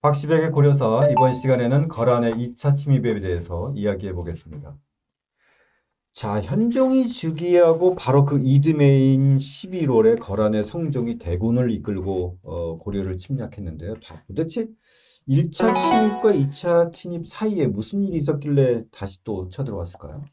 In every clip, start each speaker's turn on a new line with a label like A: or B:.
A: 박시백의 고려사 이번 시간에는 거란의 2차 침입에 대해서 이야기해 보겠습니다. 자, 현종이 즉위하고 바로 그 이듬해인 11월에 거란의 성종이 대군을 이끌고 고려를 침략했는데요. 도대체 1차 침입과 2차 침입 사이에 무슨 일이 있었길래 다시 또 쳐들어왔을까요?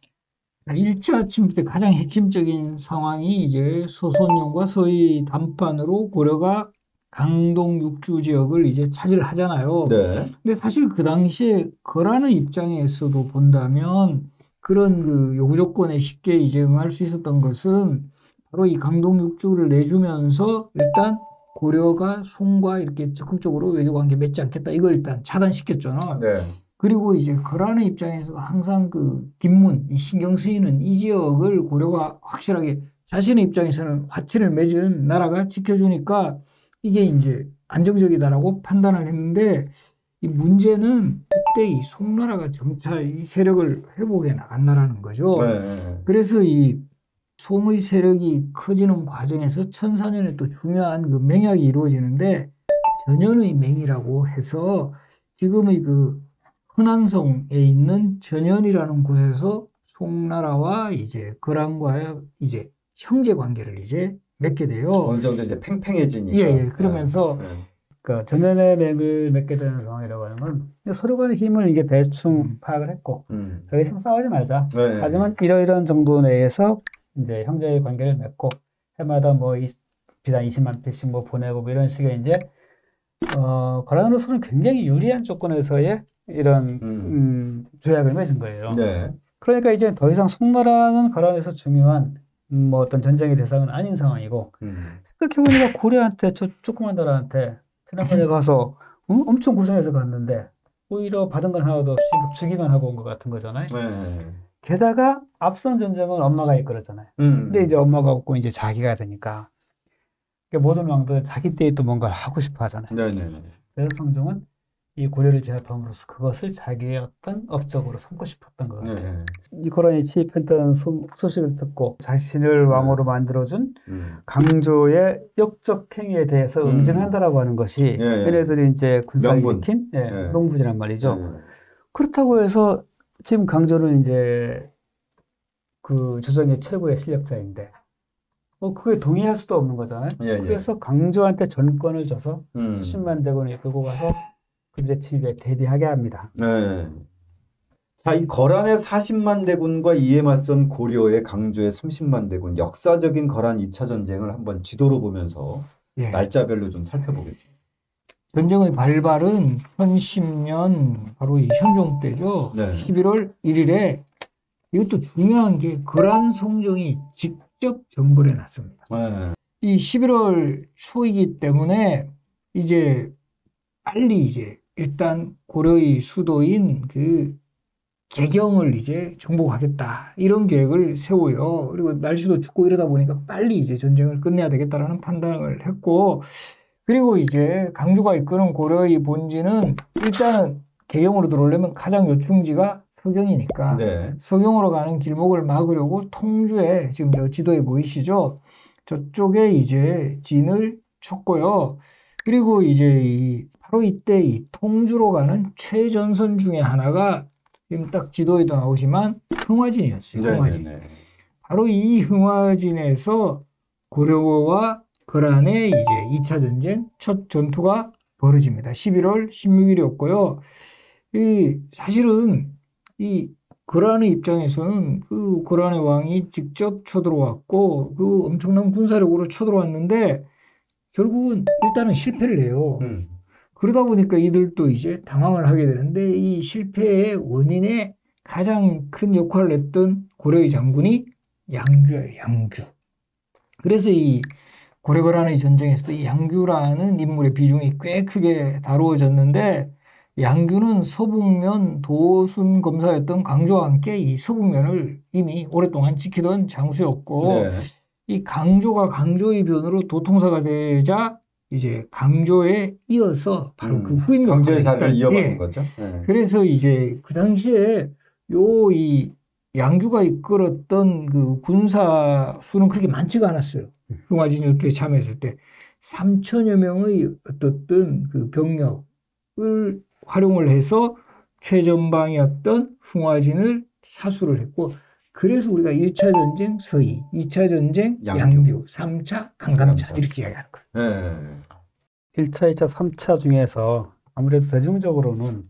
B: 1차 침입 때 가장 핵심적인 상황이 이제 소선용과 서해 담판으로 고려가 강동 육주 지역을 이제 차지를 하잖아요.
A: 네.
B: 근데 사실 그 당시에 거란의 입장에서도 본다면 그런 그 요구 조건에 쉽게 이제 응할 수 있었던 것은 바로 이 강동 육주를 내주면서 일단 고려가 송과 이렇게 적극적으로 외교 관계 맺지 않겠다. 이걸 일단 차단시켰죠.
A: 네.
B: 그리고 이제 거란의 입장에서 항상 그 김문, 이 신경 쓰이는 이 지역을 고려가 확실하게 자신의 입장에서는 화친을 맺은 나라가 지켜주니까 이게 이제 안정적이다라고 판단을 했는데 이 문제는 그때 이 송나라가 점차 이 세력을 회복해 나간다라는 거죠.
A: 네.
B: 그래서 이 송의 세력이 커지는 과정에서 천사년에 또 중요한 그 맹약이 이루어지는데 전현의 맹이라고 해서 지금의 그 흔안성에 있는 전현이라는 곳에서 송나라와 이제 거란과의 이제 형제 관계를 이제 맺게 돼요.
A: 어느 정도 이제 팽팽해지니까.
B: 예. 그러면서
C: 그러니까 전연의 맥을 맺게 되는 상황이라고 하는 건 서로 간의 힘을 이게 대충 파악을 했고 더 이상 싸우지 말자.
A: 네.
C: 하지만 이러이러한 정도 내에서 이제 형제의 관계를 맺고 해마다 뭐 비단 20만 피씩 뭐 보내고 뭐 이런 식의 이제 거란으로서는 굉장히 유리한 조건에서의 이런 조약을 맺은 거예요.
A: 네.
C: 그러니까 이제 더 이상 송나라는 거란에서 중요한 뭐 어떤 전쟁의 대상은 아닌 상황이고 생각해보니까 고려한테 저 조그만 나라한테 지난번에 가서 엄청 고생해서 갔는데 오히려 받은 건 하나도 없이 주기만 하고 온 것 같은 거잖아요.
A: 네.
C: 게다가 앞선 전쟁은 엄마가 이끌었잖아요. 근데 이제 엄마가 없고 이제 자기가 되니까 모든 왕들 자기 때에 또 뭔가를 하고 싶어 하잖아요.
A: 네네.
C: 그래서 성종은 이 고려를 제압함으로써 그것을 자기의 어떤 업적으로 삼고 싶었던 것 같아요.
A: 네.
C: 이 거란이 침입했다는 소식을 듣고 자신을 왕으로 만들어준 강조의 역적 행위에 대해서 응징한다라고 하는 것이 얘네들이 이제 군사를 일으킨 명분이란 말이죠. 그렇다고 해서 지금 강조는 이제 그 조정의 최고의 실력자인데 그게 동의할 수도 없는 거잖아요. 그래서 강조한테 전권을 줘서 수십만 대군을 이끌고 가서 그들의 침입에 대비하게 합니다.
A: 네. 자, 이 거란의 40만 대군과 이에 맞선 고려의 강조의 30만 대군, 역사적인 거란 2차 전쟁을 한번 지도로 보면서 날짜별로 좀 살펴보겠습니다.
B: 전쟁의 발발은 1010년 바로 이 현종 때죠. 11월 1일에 이것도 중요한 게 거란 성종이 직접 정벌해 놨습니다. 이 11월 초이기 때문에 이제 빨리 이제 일단 고려의 수도인 그 개경을 이제 정복하겠다 이런 계획을 세워요. 그리고 날씨도 춥고 이러다 보니까 빨리 이제 전쟁을 끝내야 되겠다라는 판단을 했고, 그리고 이제 강조가 이끄는 고려의 본진은 일단은 개경으로 들어오려면 가장 요충지가 서경이니까 서경으로 가는 길목을 막으려고 통주에 지금 저 지도에 보이시죠? 저쪽에 이제 진을 쳤고요. 그리고 이제 바로 이때 이 통주로 가는 최전선 중에 하나가 지금 딱 지도에도 나오지만 흥화진이었어요. 흥화진. 바로 이 흥화진에서 고려와 거란의 이제 2차 전쟁 첫 전투가 벌어집니다. 11월 16일이었고요. 사실은 이 거란의 입장에서는 그 거란의 왕이 직접 쳐들어왔고 그 엄청난 군사력으로 쳐들어왔는데 결국은 일단은 실패를 해요. 그러다 보니까 이들도 이제 당황을 하게 되는데 이 실패의 원인에 가장 큰 역할을 했던 고려의 장군이 양규예요. 양규. 그래서 이 고려거란의 전쟁에서도 이 양규라는 인물의 비중이 꽤 크게 다루어졌는데, 양규는 서북면 도순 검사였던 강조와 함께 이 서북면을 이미 오랫동안 지키던 장수였고 이 강조가 강조의 변으로 도통사가 되자 이제 강조에 이어서 바로 그 후임
A: 강조의 자리를 이어받는 거죠.
B: 그래서 이제 그 당시에 이 양규가 이끌었던 그 군사 수는 그렇게 많지가 않았어요. 흥화진 요트에 참여했을 때 3천여 명의 어떻든 그 병력 활용을 해서 최전방이었던 흥화진을 사수를 했고 그래서 우리가 1차 전쟁 서희, 2차 전쟁 양규, 3차 강감차 이렇게 이야기하는 거예요.
A: 네.
C: 1차, 2차, 3차 중에서 아무래도 대중적으로는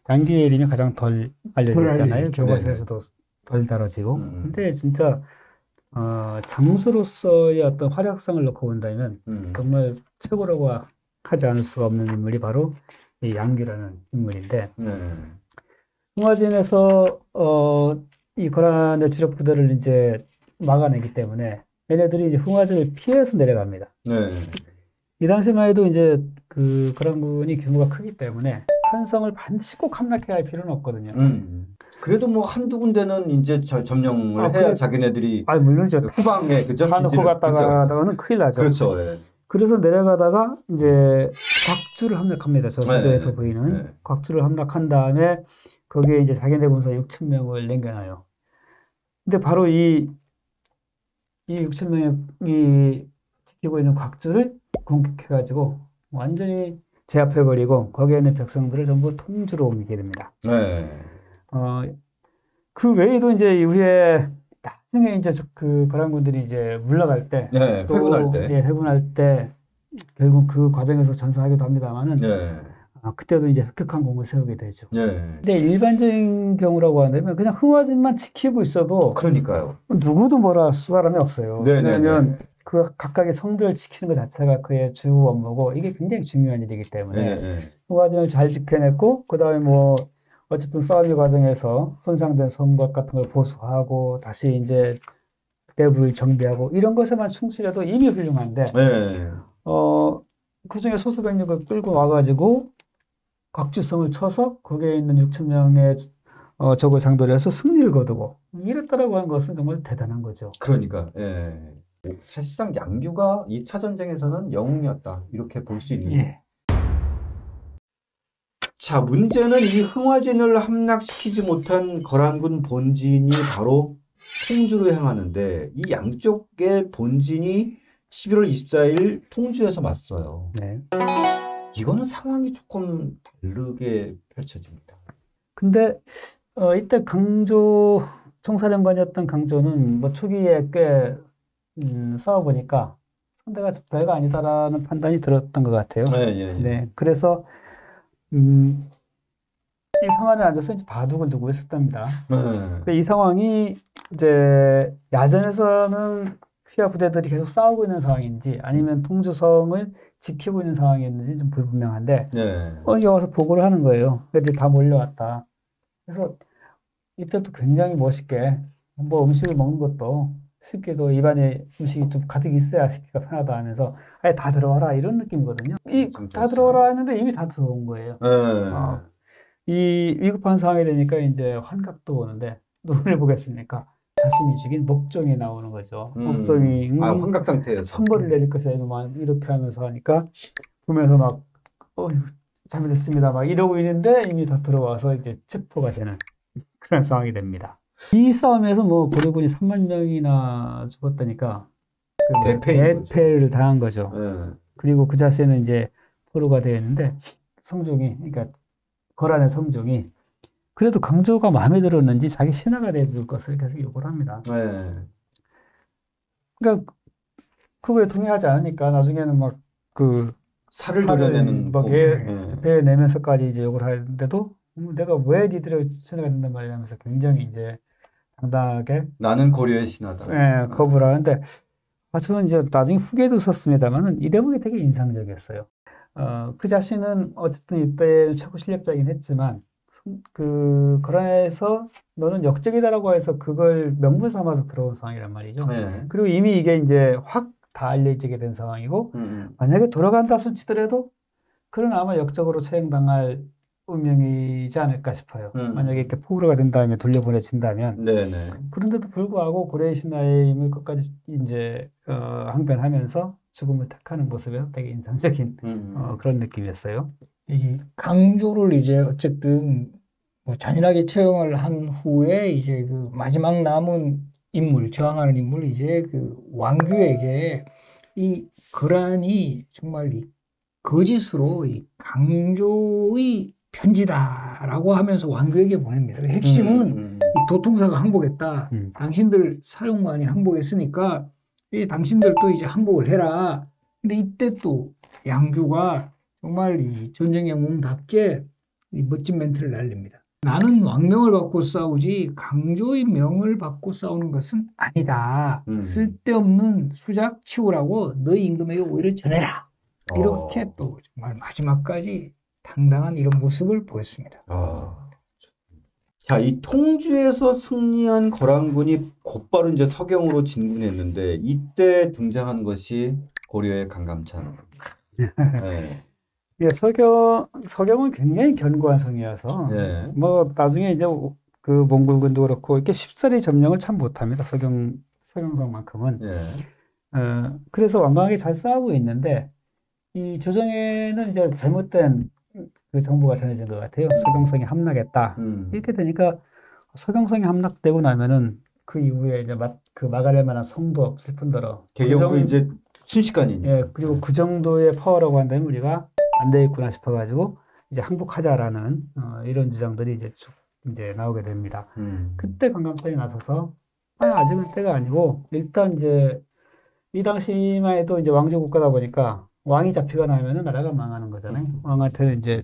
C: 양규의 이름이 가장 덜 알려져 있잖아요. 교과서에서도 덜 다뤄지고. 근데 진짜 장수로서의 어떤 활약상을 놓고 본다면 정말 최고라고 하지 않을 수가 없는 인물이 바로 이 양규라는 인물인데 흥화진에서 이 거란의 주력 부대를 이제 막아내기 때문에 얘네들이 이제 흥화진을 피해서 내려갑니다. 이 당시만 해도 이제 그 거란군이 규모가 크기 때문에 한 성을 반드시 꼭 함락해야 할 필요는 없거든요.
A: 그래도 뭐 한두 군데는 이제 점령을 해야 자기네들이
C: 물론이죠.
A: 후방에 그죠?
C: 파놓고 갔다가는 큰일 나죠.
A: 그렇죠. 네.
C: 그래서 내려가다가 이제 곽주를 함락합니다. 저 지도에서 보이는 곽주를 함락한 다음에 거기에 이제 자기네 군사 6,000명을 남겨놔요. 근데 바로 이 6,000명이 지키고 있는 곽주를 공격해가지고 완전히 제압해버리고 거기에 있는 백성들을 전부 통주로 옮기게 됩니다. 그 외에도 이제 이후에 나중에 이제 그 거란군들이 이제 물러갈 때, 회군할 때 결국 그 과정에서 전사하기도 합니다만은 그때도 이제 흑흑한 공을 세우게 되죠. 근데 일반적인 경우라고 한다면 그냥 흥화진만 지키고 있어도
A: 그러니까요.
C: 누구도 뭐라 수 사람이 없어요. 왜냐하면 그 각각의 성들을 지키는 것 자체가 그의 주 업무고 이게 굉장히 중요한 일이기 때문에 흥화진을 잘 지켜냈고 그 다음에 뭐 어쨌든 싸움의 과정에서 손상된 성곽 같은 걸 보수하고 다시 이제 내부를 정비하고 이런 것에만 충실해도 이미 훌륭한데 그 중에 소수 병력을 끌고 와가지고 곽주성을 쳐서 거기에 있는 6,000명의 적을 상대로 해서 승리를 거두고 이랬다라고 하는 것은 정말 대단한 거죠.
A: 그러니까 사실상 양규가 2차 전쟁에서는 영웅이었다 이렇게 볼 수 있는. 자, 문제는 이 흥화진을 함락시키지 못한 거란군 본진이 바로 통주로 향하는데 이 양쪽의 본진이 11월 24일 통주에서 맞서요. 이거는 상황이 조금 다르게 펼쳐집니다.
C: 근데 이때 강조 총사령관이었던 강조는 뭐 초기에 꽤 싸워보니까 상대가 별거 아니다라는 판단이 들었던 것 같아요. 그래서 이 상황에 앉아서 이제 바둑을 두고 있었답니다. 이 상황이 이제 야전에서는 휘하 부대들이 계속 싸우고 있는 상황인지 아니면 통주성을 지키고 있는 상황이었는지 좀 불분명한데 여기 와서 보고를 하는 거예요. 애들이 다 몰려왔다. 그래서 이때도 굉장히 멋있게 뭐 음식을 먹는 것도 쉽게도 입안에 음식이 좀 가득 있어야 식기가 편하다 하면서 아예 다 들어와라 이런 느낌이거든요. 다 들어와라 했는데 이미 다 들어온 거예요. 이 위급한 상황이 되니까 이제 환각도 오는데 누구를 보겠습니까? 자신이 죽인 목종이 나오는 거죠. 목종이
A: 환각 상태에서
C: 선벌을 내릴 것에 막 이렇게 하면서 하니까 보면서 막 잘못했습니다 막 이러고 있는데 이미 다 들어와서 이제 체포가 되는 그런 상황이 됩니다. 이 싸움에서 뭐 고려군이 3만 명이나 죽었다니까 대패를 당한 거죠. 그리고 그 자세는 이제 포로가 되어 있는데 성종이 그러니까 거란의 성종이 그래도 강조가 마음에 들었는지 자기 신하가 돼줄 것을 계속 요구를 합니다. 그러니까 그거에 동의하지 않으니까 나중에는 막 그
A: 살을 도려내는
C: 배에 내면서까지 이제 요구를 하는데도 내가 왜 니들의 신하가 된단 말이야 하면서 굉장히 이제 당당하게
A: 나는 고려의 신하다.
C: 거부를 하는데 저는 이제 나중에 후기에도 썼습니다만은 이 대목이 되게 인상적이었어요. 그 자신은 어쨌든 이때 최고 실력자이긴 했지만 그 거란에서 너는 역적이다라고 해서 그걸 명분 삼아서 들어온 상황이란 말이죠. 그리고 이미 이게 이제 확 다 알려지게 된 상황이고 만약에 돌아간다 손치더라도 그는 아마 역적으로 처형당할 운명이지 않을까 싶어요. 만약에 이렇게 포로가 된 다음에 돌려보내진다면. 그런데도 불구하고 고려의 신하의 힘을 끝까지 이제 항변하면서 죽음을 택하는 모습에서 되게 인상적인 그런 느낌이었어요.
B: 이 강조를 이제 어쨌든 뭐 잔인하게 처형을 한 후에 이제 그 마지막 남은 인물, 저항하는 인물 이제 그 왕규에게 이 거란이 정말 이 거짓으로 이 강조의 편지다라고 하면서 왕교에게 보냅니다. 핵심은 이 도통사가 항복했다. 당신들 사령관이 항복했으니까 이 당신들도 이제 항복을 해라. 근데 이때 또 양주가 정말 이 전쟁 영웅답게 이 멋진 멘트를 날립니다. 나는 왕명을 받고 싸우지 강조의 명을 받고 싸우는 것은 아니다. 쓸데없는 수작 치우라고 너희 임금에게 오히려 전해라. 이렇게 또 정말 마지막까지 당당한 이런 모습을 보였습니다.
A: 자, 이 통주에서 승리한 거란군이 곧바로 이제 서경으로 진군했는데 이때 등장한 것이 고려의 강감찬. 네.
C: 예, 서경은 굉장히 견고한 성이어서
A: 네.
C: 뭐 나중에 이제 그 몽골군도 그렇고 이렇게 쉽사리 점령을 참 못합니다. 서경성만큼은.
A: 네.
C: 그래서 완강하게 잘 싸우고 있는데 이 조정에는 이제 잘못된 그 정보가 전해진 것 같아요. 서경성이 함락했다. 이렇게 되니까 서경성이 함락되고 나면은 그 이후에 이제 그 막아낼 만한 성도 없을 뿐더러
A: 개경으로 이제 순식간이니까.
C: 예, 그리고 그 정도의 파워라고 한다면 우리가 안 되겠구나 싶어가지고 이제 항복하자라는 이런 주장들이 이제 쭉 이제 나오게 됩니다. 그때 강감찬이 나서서 아직은 때가 아니고 일단 이제 이 당시만 해도 이제 왕조 국가다 보니까 왕이 잡히거나 하면은 나라가 망하는 거잖아요. 왕한테는 이제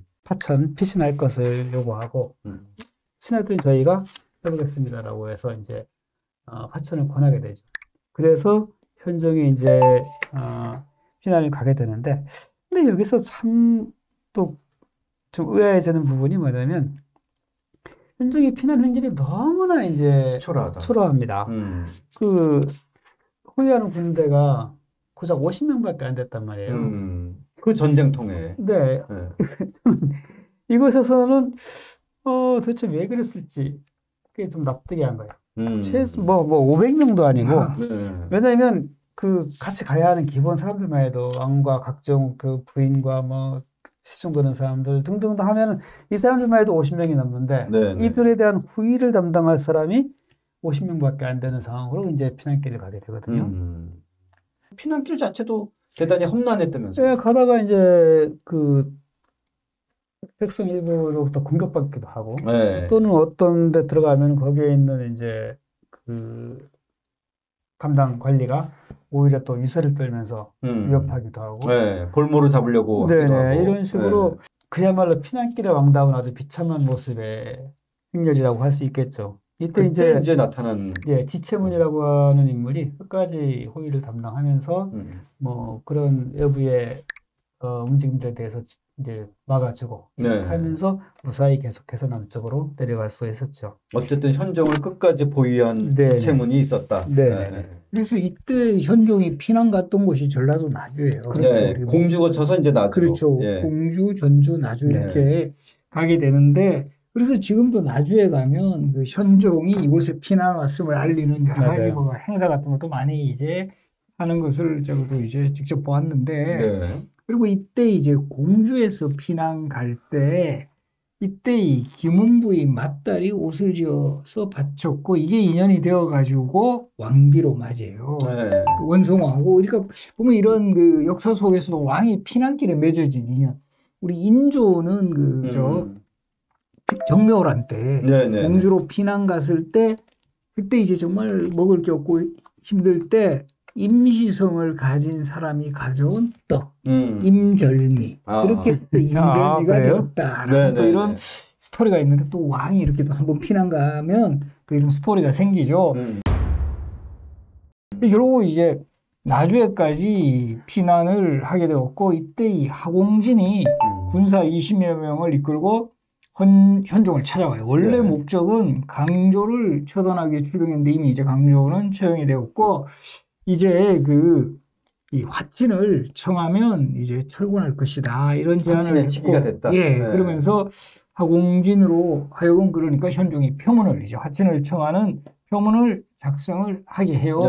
C: 피신할 것을 요구하고 신하들은 저희가 해보겠습니다라고 해서 이제 화천을 권하게 되죠. 그래서 현종이 이제 피난을 가게 되는데, 근데 여기서 참 또 좀 의아해지는 부분이 뭐냐면 현종이 피난 행진이 너무나 이제 초라합니다. 그 호위하는 군대가 고작 50명밖에 안 됐단 말이에요.
A: 그 전쟁통에.
C: 네. 이곳에서는 도대체 왜 그랬을지 그게 좀 납득이 안 가요. 최소 뭐 500명도 아니고 왜냐하면 그 같이 가야 하는 기본 사람들만 해도 왕과 각종 그 부인과 뭐 시중 드는 사람들 등등등 하면은 이 사람들만 해도 50명이 넘는데
A: 네네.
C: 이들에 대한 후위를 담당할 사람이 50명밖에 안 되는 상황으로 이제 피난길을 가게 되거든요.
A: 피난길 자체도 대단히 험난했다면서요?
C: 네, 가다가 이제 그 백성 일부로부터 공격받기도 하고
A: 네.
C: 또는 어떤 데 들어가면 거기에 있는 이제 그 감당 관리가 오히려 또 위세를 떨면서 위협하기도 하고
A: 네, 볼모로 잡으려고 하기도
C: 네네,
A: 하고
C: 이런 식으로 그야말로 피난길에 왕다운 아주 비참한 모습의 행렬이라고 할 수 있겠죠. 이때
A: 이제 나타난
C: 지체문이라고 하는 인물이 끝까지 호위를 담당하면서 뭐 그런 외부의 움직임들에 대해서 이제 막아주고 하면서 무사히 계속해서 남쪽으로 내려갈 수 있었죠.
A: 어쨌든 현종을 끝까지 보위한 지체문이 있었다.
B: 그래서 이때 현종이 피난 갔던 곳이 전라도 나주예요.
A: 그렇죠. 공주 거쳐서 이제 나주.
B: 그렇죠. 공주, 전주, 나주 이렇게 가게 되는데 그래서 지금도 나주에 가면 그 현종이 이곳에 피난 왔음을 알리는 여러 가지 뭐 행사 같은 것도 많이 이제 하는 것을 저도 이제 직접 보았는데 그리고 이때 이제 공주에서 피난 갈 때 이때 이 김은부의 맏딸이 옷을 지어서 바쳤고 이게 인연이 되어가지고 왕비로 맞이해요. 원성왕후. 그러니까 보면 이런 그 역사 속에서도 왕이 피난길에 맺어진 인연. 우리 인조는 정묘란 때 공주로 피난 갔을 때 그때 이제 정말 먹을 게 없고 힘들 때 임시성을 가진 사람이 가져온 떡, 임절미. 그렇게 또 임절미가 되었다라는 또 이런 스토리가 있는데 또 왕이 이렇게 또 한번 피난 가면 또 이런 스토리가 생기죠. 결국 이제 나주에까지 피난을 하게 되었고 이때 이 하공진이 군사 20여 명을 이끌고 현종을 찾아와요. 원래 목적은 강조를 처단하기 위해 출병했는데 이미 이제 강조는 처형이 되었고 이제 이 화친을 청하면 이제 철군할 것이다. 이런 제안을
A: 시기가 됐다.
B: 그러면서 하공진으로 하여금 그러니까 현종이 표문을 이제 화친을 청하는 표문을 작성을 하게 해요.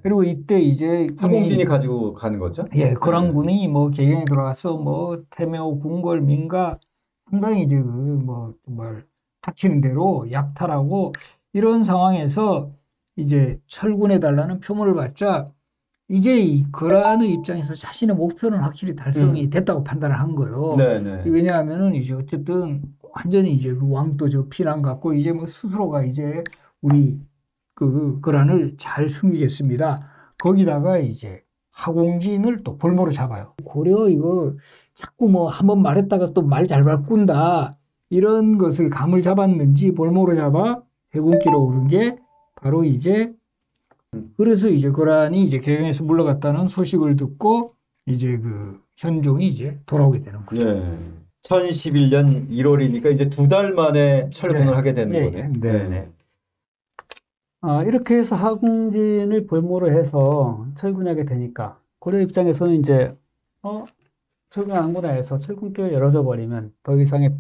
B: 그리고 이때 이제
A: 하공진이 가지고 가는 거죠?
B: 거란군이 뭐 개경에 들어가서 뭐 태묘, 궁궐, 민가 상당히 이제 뭐 정말 닥치는 대로 약탈하고 이런 상황에서 이제 철군해 달라는 표문을 받자 이제 이 거란의 입장에서 자신의 목표는 확실히 달성이 됐다고 판단을 한 거예요.
A: 네네.
B: 왜냐하면은 이제 어쨌든 완전히 이제 그 왕도적 피난 갖고 이제 뭐 스스로가 이제 우리 그 거란을 잘 섬기겠습니다. 거기다가 이제 하공진을 또 볼모로 잡아요. 고려 이거 자꾸 뭐 한번 말했다가 또 말 잘 바꾼다. 이런 것을 감을 잡았는지 볼모로 잡아 해군기로 오른 게 바로 이제 그래서 이제 거란이 이제 개경에서 물러갔다는 소식을 듣고 이제 그 현종이 이제 돌아오게 되는 거죠.
A: 네. 1011년 1월이니까 이제 2달 만에 철군을
B: 네.
A: 하게 되는
B: 네.
A: 거네요.
C: 네. 이렇게 해서 하공진을 볼모로 해서 철군하게 되니까 고려 입장에서는 이제 철군 안구나 해서 철군길을 열어줘 버리면 더 이상의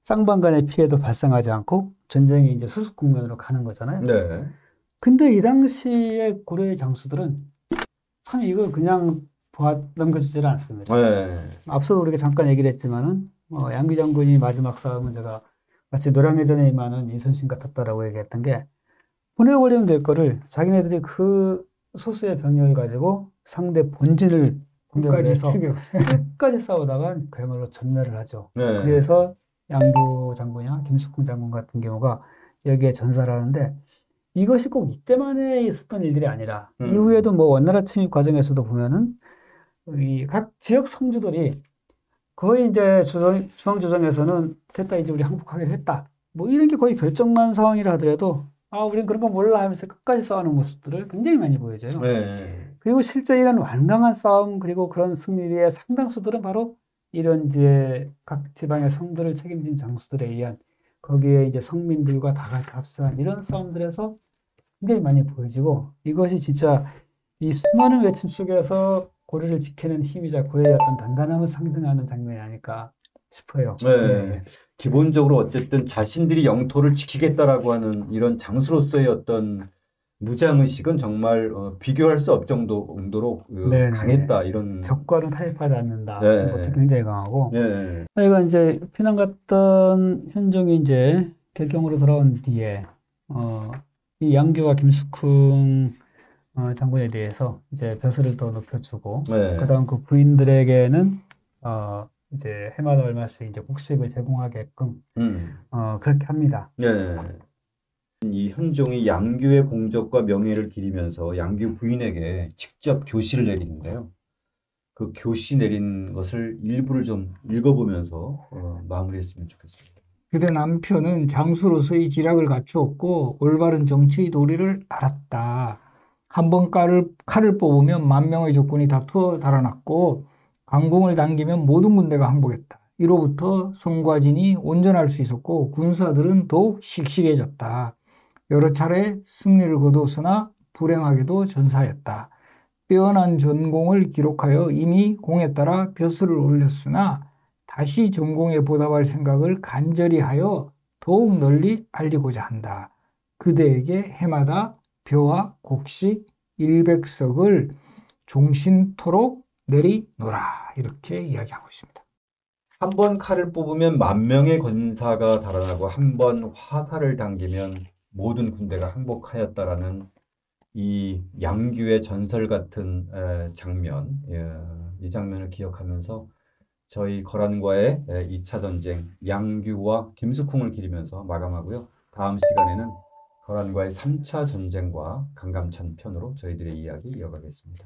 C: 쌍방간의 피해도 발생하지 않고 전쟁이 이제 수습 국면으로 가는 거잖아요.
A: 네.
C: 근데 이 당시에 고려의 장수들은 참 이걸 그냥 넘겨주지를 않습니다.
A: 네.
C: 앞서도 우리가 잠깐 얘기를 했지만은 양귀 장군이 마지막 싸움은 제가 마치 노량해전에 임하는 이순신 같았다라고 얘기했던 게 보내버리면 될 거를 자기네들이 그 소수의 병력을 가지고 상대 본진을 공격을 해서 끝까지 싸우다가 그야말로 전멸을 하죠.
A: 네.
C: 그래서 양교 장군이나 김숙궁 장군 같은 경우가 여기에 전사를 하는데 이것이 꼭 이때만에 있었던 일들이 아니라 이후에도 뭐 원나라 침입 과정에서도 보면은 이 각 지역 성주들이 거의 이제 중앙조정에서는 됐다 이제 우리 항복하기로 했다 뭐 이런 게 거의 결정난 상황이라 하더라도 우린 그런 거 몰라 하면서 끝까지 싸우는 모습들을 굉장히 많이 보여줘요.
A: 네.
C: 그리고 실제 이런 완강한 싸움 그리고 그런 승리의 상당수들은 바로 이런 이제 각 지방의 성들을 책임진 장수들에 의한 거기에 이제 성민들과 다 같이 합세한 이런 싸움들에서 굉장히 많이 보여지고 이것이 진짜 이 수많은 외침 속에서 고려를 지키는 힘이자 고려의 어떤 단단함을 상징하는 장면이 아닐까 싶어요.
A: 네. 기본적으로 어쨌든 자신들이 영토를 지키겠다라고 하는 이런 장수로서의 어떤 무장의식은 정말 비교할 수 없을 정도로 강했다. 이런.
C: 적과는 타협하지 않는다.
A: 네.
C: 이런 것도 굉장히 강하고.
A: 네.
C: 이거 이제 피난 갔던 현종이 이제 개경으로 돌아온 뒤에 이 양교와 김숙흥 장군에 대해서 이제 벼슬을 더 높여주고
A: 네.
C: 그다음 그 부인들에게는 이제 해마다 얼마씩 이제 곡식을 제공하게끔 그렇게 합니다.
A: 네. 이 현종이 양규의 공적과 명예를 기리면서 양규 부인에게 직접 교시를 내리는데요. 그 교시 내린 것을 일부를 좀 읽어보면서 마무리했으면 좋겠습니다.
B: 그때 남편은 장수로서의 지략을 갖추었고 올바른 정치의 도리를 알았다. 한번 칼을 뽑으면 만명의 적군이 다투어 달아났고 강공을 당기면 모든 군대가 항복했다. 이로부터 성과진이 온전할 수 있었고 군사들은 더욱 씩씩해졌다. 여러 차례 승리를 거두었으나 불행하게도 전사했다. 빼어난 전공을 기록하여 이미 공에 따라 벼슬을 올렸으나 다시 전공에 보답할 생각을 간절히 하여 더욱 널리 알리고자 한다. 그대에게 해마다 벼와 곡식 100석을 종신토록 내리노라. 이렇게 이야기하고 있습니다.
A: 한 번 칼을 뽑으면 만명의 권사가 달아나고 한 번 화살을 당기면 모든 군대가 항복하였다라는 이 양규의 전설 같은 장면, 이 장면을 기억하면서 저희 거란과의 2차 전쟁 양규와 김숙흥을 기리면서 마감하고요. 다음 시간에는 거란과의 3차 전쟁과 강감찬 편으로 저희들의 이야기 이어가겠습니다.